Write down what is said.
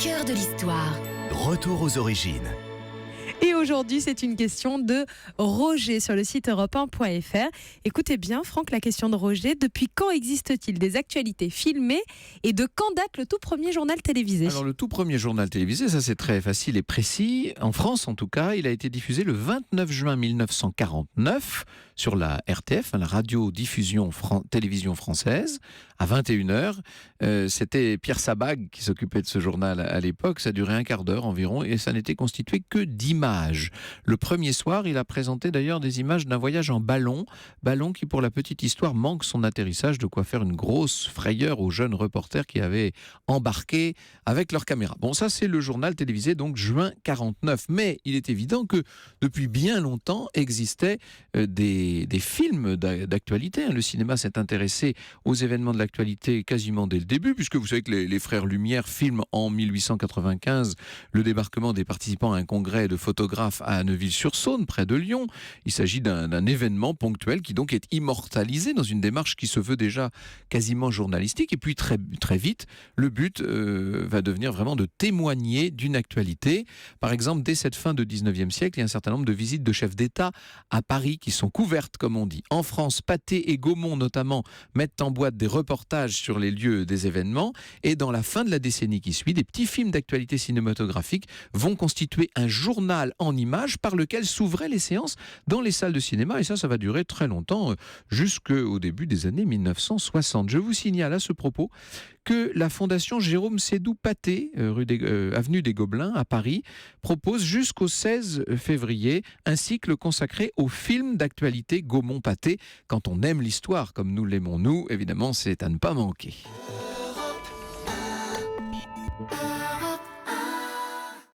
cœur de l'histoire. Retour aux origines. Et aujourd'hui, c'est une question de Roger sur le site europe1.fr. Écoutez bien, Franck, la question de Roger. Depuis quand existe-t-il des actualités filmées et de quand date le tout premier journal télévisé ? Alors le tout premier journal télévisé, ça c'est très facile et précis. En France en tout cas, il a été diffusé le 29 juin 1949 sur la RTF, la radio-diffusion télévision française, à 21h. C'était Pierre Sabag qui s'occupait de ce journal à l'époque. Ça durait un quart d'heure environ et ça n'était constitué que d'images. Le premier soir, il a présenté d'ailleurs des images d'un voyage en ballon qui, pour la petite histoire, manque son atterrissage, de quoi faire une grosse frayeur aux jeunes reporters qui avaient embarqué avec leur caméra. Bon, ça c'est le journal télévisé, donc juin 49. Mais il est évident que depuis bien longtemps existaient des films d'actualité. Le cinéma s'est intéressé aux événements de l'actualité quasiment dès le début, puisque vous savez que les frères Lumière filment en 1895 le débarquement des participants à un congrès de photographes à Neuville-sur-Saône, près de Lyon. Il s'agit d'un événement ponctuel qui donc est immortalisé dans une démarche qui se veut déjà quasiment journalistique. Et puis très, très vite, le but va devenir vraiment de témoigner d'une actualité. Par exemple, dès cette fin de 19e siècle, il y a un certain nombre de visites de chefs d'État à Paris qui sont couvertes, comme on dit. En France, Pathé et Gaumont notamment mettent en boîte des reportages sur les lieux des événements. Et dans la fin de la décennie qui suit, des petits films d'actualité cinématographique vont constituer un journal en images par lequel s'ouvraient les séances dans les salles de cinéma. Et ça va durer très longtemps, jusqu'au début des années 1960. Je vous signale à ce propos que la fondation Jérôme Sédou-Pathé, avenue des Gobelins à Paris, propose jusqu'au 16 février un cycle consacré aux films d'actualité Gaumont-Pathé. Quand on aime l'histoire comme nous l'aimons nous, évidemment, c'est à ne pas manquer.